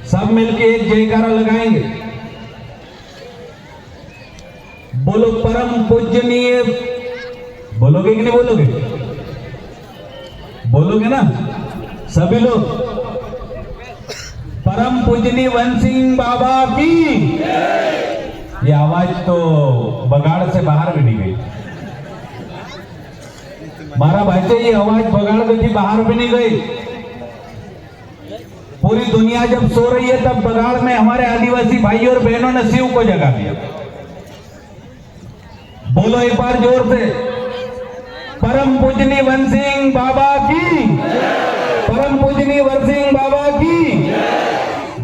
सब मिलके एक जयकारा लगाएंगे। बोलो परम पूजनीय, बोलोगे कि नहीं बोलोगे? बोलोगे ना सभी लोग? परम पूजनीय वन सिंह बाबा की। ये आवाज तो बगाड़ से बाहर भी नहीं गई। मारा भाई से ये आवाज बगाड़ में थी, बाहर भी नहीं गई। पूरी दुनिया जब सो रही है तब बगाड़ में हमारे आदिवासी भाई और बहनों ने शिव को जगा दिया। बोलो एक बार जोर से, परम पूजनीय वन सिंह बाबा की, परम पूजनीय वन सिंह बाबा की,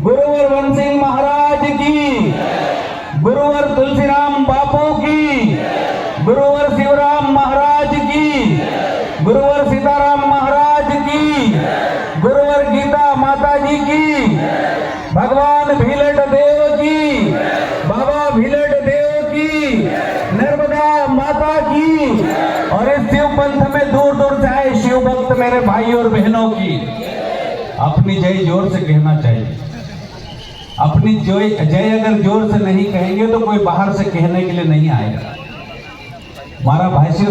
गुरुवर वन सिंह महाराज की, गुरुवर तुलसीराम बापू की, गुरुवर शिवराम महाराज की, गुरुवर सीताराम महाराज की, गुरुवर गीता माता जी की, भगवान भीलट देव की, बाबा भीलट देव की, नर्मदा माता की, और इस शिव पंथ में दूर दूर से आए शिव भक्त मेरे भाई और बहनों की अपनी जय जोर से कहना चाहिए। अपनी जय अगर जोर से नहीं कहेंगे तो कोई बाहर से कहने के लिए नहीं आएगा। मारा भाष्य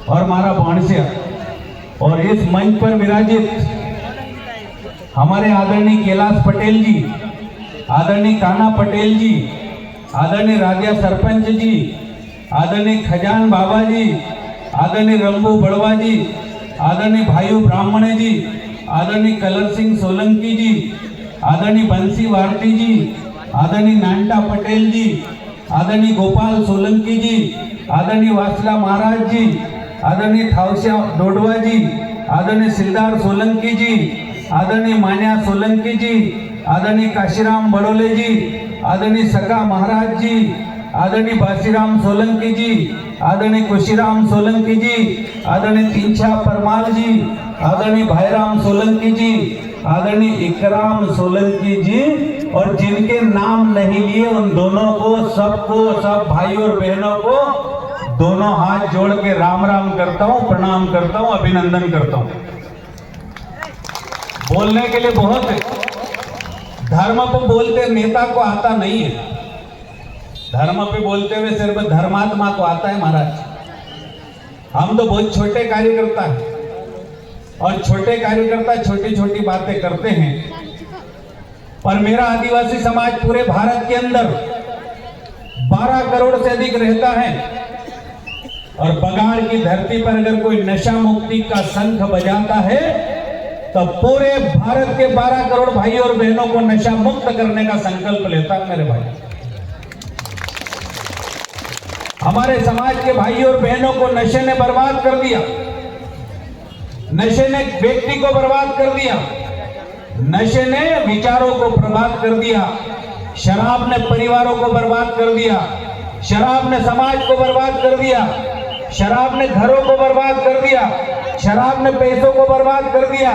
और मारा भाणस्य और इस मंच पर विराजित हमारे आदरणीय कैलाश पटेल जी, आदरणीय कान्हा पटेल जी, आदरणीय राधिया सरपंच जी, आदरणीय खजान बाबा जी, आदरणीय रंबू बड़वा जी, आदरणीय भाई ब्राह्मणे जी, आदरणीय कलर सिंह सोलंकी जी, आदरणीय बंसी वारती जी, आदरणीय नांटा पटेल जी, आदरणीय गोपाल सोलंकी जी, आदरणीय वासला महाराज जी, आदरणीय थावसिया डोडवा जी, आदरणीय सिलदार सोलंकी जी, आदरणीय मान्या सोलंकी जी, आदरणीय काशीराम बड़ोले जी, आदरणीय सका महाराज जी, आदरणीय बासीराम सोलंकी जी, आदरणीय कुशीराम सोलंकी जी, आदरणीय तीनछा परमाल जी, आदरणीय भाईराम सोलंकी जी, आदरणीय इकराम सोलंकी जी, और जिनके नाम नहीं लिए उन दोनों को, सबको, सब भाई और बहनों को दोनों हाथ जोड़ के राम राम करता हूं, प्रणाम करता हूं, अभिनंदन करता हूं। बोलने के लिए बहुत है, धर्म पे बोलते नेता को आता नहीं है, धर्म पे बोलते हुए सिर्फ धर्मात्मा को आता है महाराज। हम तो बहुत छोटे कार्यकर्ता हैं और छोटे कार्यकर्ता छोटी छोटी बातें करते हैं, पर मेरा आदिवासी समाज पूरे भारत के अंदर 12 करोड़ से अधिक रहता है, और बगाड़ की धरती पर अगर कोई नशा मुक्ति का शंख बजाता है तो पूरे भारत के 12 करोड़ भाई और बहनों को नशा मुक्त करने का संकल्प लेता है मेरे भाई। हमारे समाज के भाई और बहनों को नशे ने बर्बाद कर दिया, नशे ने व्यक्ति को बर्बाद कर दिया, नशे ने विचारों को बर्बाद कर दिया, शराब ने परिवारों को बर्बाद कर दिया, शराब ने समाज को बर्बाद कर दिया, शराब ने घरों को बर्बाद कर दिया, शराब ने पैसों को बर्बाद कर दिया,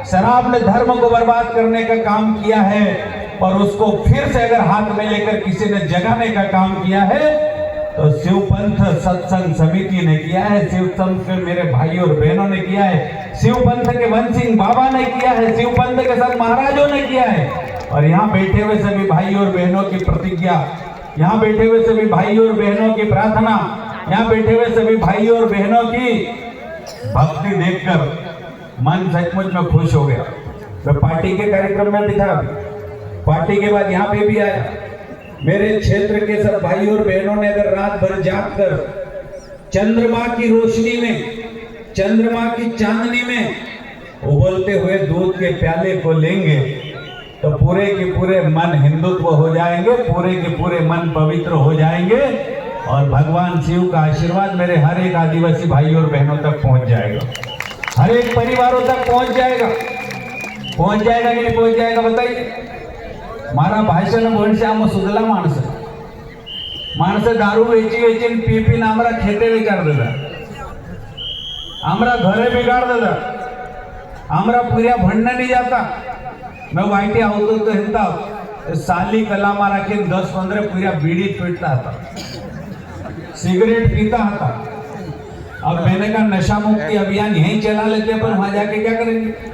शराब ने धर्म को बर्बाद करने का काम किया है। और उसको फिर से अगर हाथ में लेकर किसी ने जगाने का काम किया है तो शिव पंथ सत्संग समिति ने किया है, शिव पंथ के मेरे भाई और बहनों ने किया है, शिव पंथ के वन सिंह बाबा ने किया है, शिव पंथ के सब महाराजों ने किया है। और यहाँ बैठे हुए सभी भाई और बहनों की प्रतिज्ञा, यहाँ बैठे हुए सभी भाई और बहनों की प्रार्थना, यहाँ बैठे हुए सभी भाई और बहनों की भक्ति देखकर मन सचमुच में खुश हो गया। मैं पार्टी के कार्यक्रम में भी था, पार्टी के बाद यहाँ पे भी आया। मेरे क्षेत्र के सब भाई और बहनों ने अगर रात भर जाग कर चंद्रमा की रोशनी में, चंद्रमा की चांदनी में उबलते हुए दूध के प्याले को लेंगे तो पूरे के पूरे मन हिंदुत्व हो जाएंगे, पूरे के पूरे मन पवित्र हो जाएंगे, और भगवान शिव का आशीर्वाद मेरे हर एक आदिवासी भाई और बहनों तक पहुंच जाएगा, हर एक परिवारों तक पहुंच जाएगा। पहुंच जाएगा कि नहीं पहुंच जाएगा बताइए? मारा भाषण बोलशे आम सुधला माणस दारू वेची वेची पी पी आमरा खेते बिगाड़ देता, आमरा घरे बिगाड़ देता, आमरा पूरा भंडना नहीं जाता। मैं वाइटी आवतो तो हेता साली कला मारा के 10-15 पूरा बीड़ी पीटता था, सिगरेट पीता था। अब मैंने कहा नशा मुक्ति अभियान यहीं चला लेते, पर वहां जाके क्या करेंगे?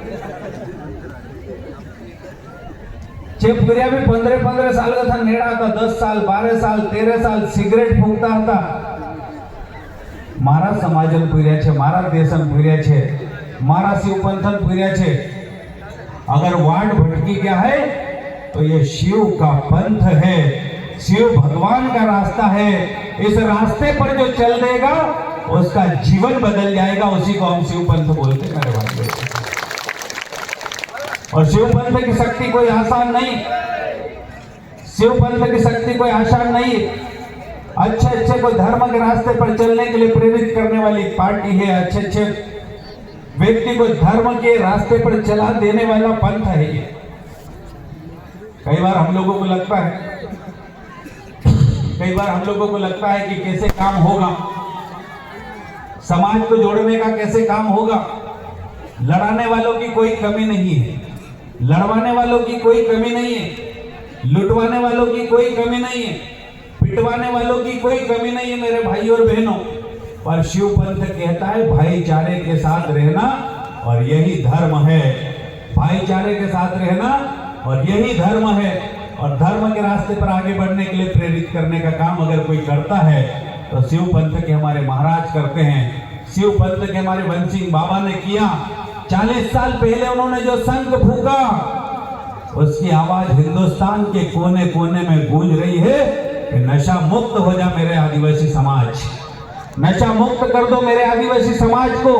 चेपगुरिया भी 15-15 साल का था, नेड़ा था 10 साल 12 साल 13 साल सिगरेट फूकता था। मारा समाजन पूर्या छे, मारा देशन पूर्या छे, मारा शिवपंथन पूर्या छे। अगर वाट भटकी गया है तो ये शिव का पंथ है, शिव भगवान का रास्ता है। इस रास्ते पर जो चल देगा उसका जीवन बदल जाएगा, उसी को हम शिव पंथ बोलते हैं मेरे भाई। और शिव पंथ की शक्ति कोई आसान नहीं, शिव पंथ की शक्ति कोई आसान नहीं। अच्छे अच्छे कोई धर्म के रास्ते पर चलने के लिए प्रेरित करने वाली पार्टी है, अच्छे अच्छे व्यक्ति को धर्म के रास्ते पर चला देने वाला पंथ है ये। कई बार हम लोगों को लगता है कि कैसे काम होगा, समाज को जोड़ने का कैसे काम होगा। लड़ाने वालों की कोई कमी नहीं है, लड़वाने वालों की कोई कमी नहीं है, लुटवाने वालों की कोई कमी नहीं है, पिटवाने वालों की कोई कमी नहीं है मेरे भाई और बहनों। पर शिव पंथ कहता है भाईचारे के साथ रहना और यही धर्म है, भाईचारे के साथ रहना और यही धर्म है। और धर्म के रास्ते पर आगे बढ़ने के लिए प्रेरित करने का काम अगर कोई करता है तो शिव पंथ के हमारे महाराज करते हैं, शिव पंथ के हमारे वन सिंह बाबा ने किया। 40 साल पहले उन्होंने जो शंख फूका उसकी आवाज हिंदुस्तान के कोने कोने में गूंज रही है कि नशा मुक्त हो जा मेरे आदिवासी समाज, नशा मुक्त कर दो मेरे आदिवासी समाज को,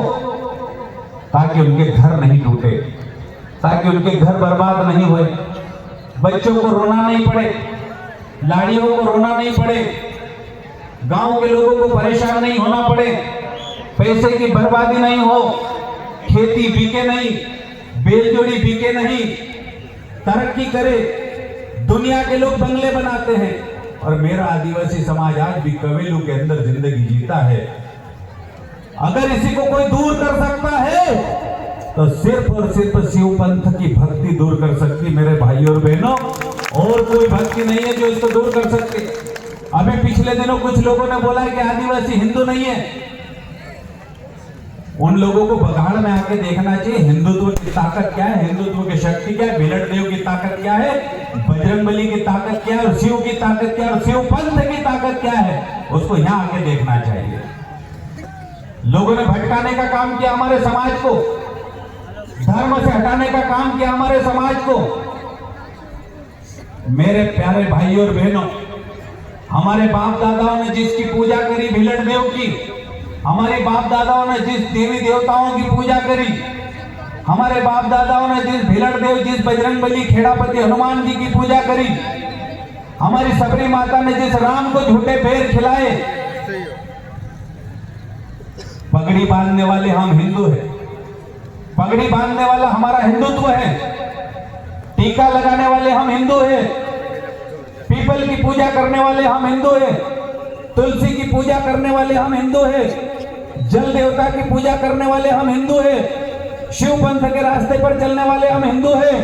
ताकि उनके घर नहीं टूटे, ताकि उनके घर बर्बाद नहीं हुए, बच्चों को रोना नहीं पड़े, लाड़ियों को रोना नहीं पड़े, गांव के लोगों को परेशान नहीं होना पड़े, पैसे की बर्बादी नहीं हो, खेती बिके नहीं, बेलजोड़ी बिके नहीं, तरक्की करे। दुनिया के लोग बंगले बनाते हैं और मेरा आदिवासी समाज आज भी कवेलू के अंदर जिंदगी जीता है। अगर इसी को कोई दूर कर सकता है तो सिर्फ और सिर्फ शिव पंथ की भक्ति दूर कर सकती मेरे भाई और बहनों, और कोई भक्ति नहीं है जो इसको दूर कर सकती। अभी पिछले दिनों कुछ लोगों ने बोला है कि आदिवासी हिंदू नहीं है। उन लोगों को बगाड़ में आके देखना चाहिए हिंदुत्व की ताकत क्या है, हिंदुत्व की शक्ति क्या है, भिलट देव की ताकत क्या है, बजरंगबली की ताकत क्या है, और शिव की ताकत क्या है, और शिव पंथ की ताकत क्या है, उसको यहाँ आके देखना चाहिए। लोगों ने भटकाने का काम किया हमारे समाज को, धर्म से हटाने का काम किया हमारे समाज को। मेरे प्यारे भाई और बहनों, हमारे बाप दादाओं ने जिसकी पूजा करी भिलट देव की, हमारे बाप दादाओं ने जिस देवी देवताओं की पूजा करी, हमारे बाप दादाओं ने जिस भिलट देव, जिस बजरंगबली, खेड़ापति हनुमान जी की पूजा करी, हमारी सबरी माता ने जिस राम को झूठे पैर खिलाए, पगड़ी बांधने वाले हम हिंदू हैं, पगड़ी बांधने वाला हमारा हिंदुत्व है, टीका लगाने वाले हम हिंदू हैं, पीपल की पूजा करने वाले हम हिंदू हैं, तुलसी की पूजा करने वाले हम हिंदू हैं, जल देवता की पूजा करने वाले हम हिंदू हैं, शिव पंथ के रास्ते पर चलने वाले हम हिंदू हैं।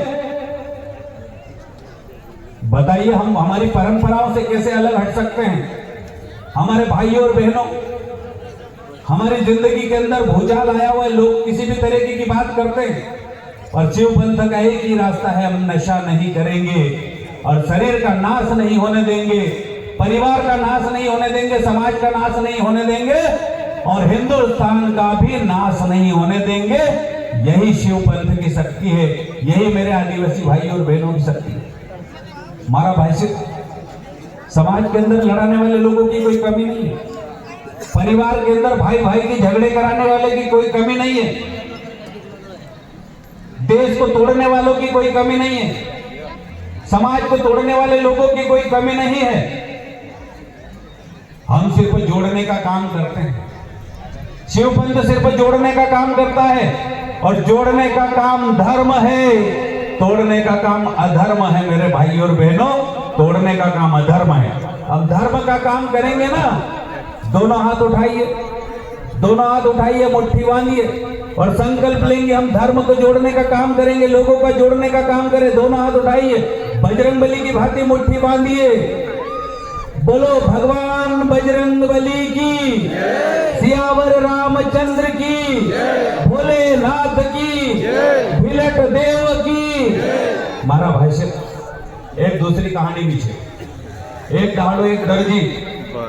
बताइए हम हमारी परंपराओं से कैसे अलग हट सकते हैं। हमारे भाइयों और बहनों, हमारी जिंदगी के अंदर भूचाल आया हुआ है, लोग किसी भी तरीके की बात करते हैं, और शिव पंथ का एक ही रास्ता है, हम नशा नहीं करेंगे और शरीर का नाश नहीं होने देंगे, परिवार का नाश नहीं होने देंगे, समाज का नाश नहीं होने देंगे और हिंदुस्तान का भी नाश नहीं होने देंगे। यही शिव पंथ की शक्ति है, यही मेरे आदिवासी भाई और बहनों की शक्ति है। हमारा भाई समाज के अंदर लड़ाने वाले लोगों की कोई कमी नहीं है, परिवार के अंदर भाई भाई के झगड़े कराने वाले की कोई कमी नहीं है, देश को तोड़ने वालों की कोई कमी नहीं है, समाज को तोड़ने वाले लोगों की कोई कमी नहीं है। हम सिर्फ जोड़ने का काम करते हैं, शिव पंथ सिर्फ जोड़ने का काम करता है, और जोड़ने का काम धर्म है, तोड़ने का काम अधर्म है मेरे भाई और बहनों, तोड़ने का काम अधर्म है। अब धर्म का काम करेंगे ना, दोनों हाथ उठाइए, दोनों हाथ उठाइए, मुट्ठी बांधिए और संकल्प लेंगे हम धर्म को जोड़ने का काम करेंगे, लोगों का जोड़ने का काम करें। दोनों हाथ उठाइए, बजरंगबली की भांति मुट्ठी बांधिए, बोलो भगवान बजरंगबली की, सियावर रामचंद्र की, भोलेनाथ की, भिलट देव की। मारा भाई से एक दूसरी कहानी भी है। एक ढालो एक दर्जी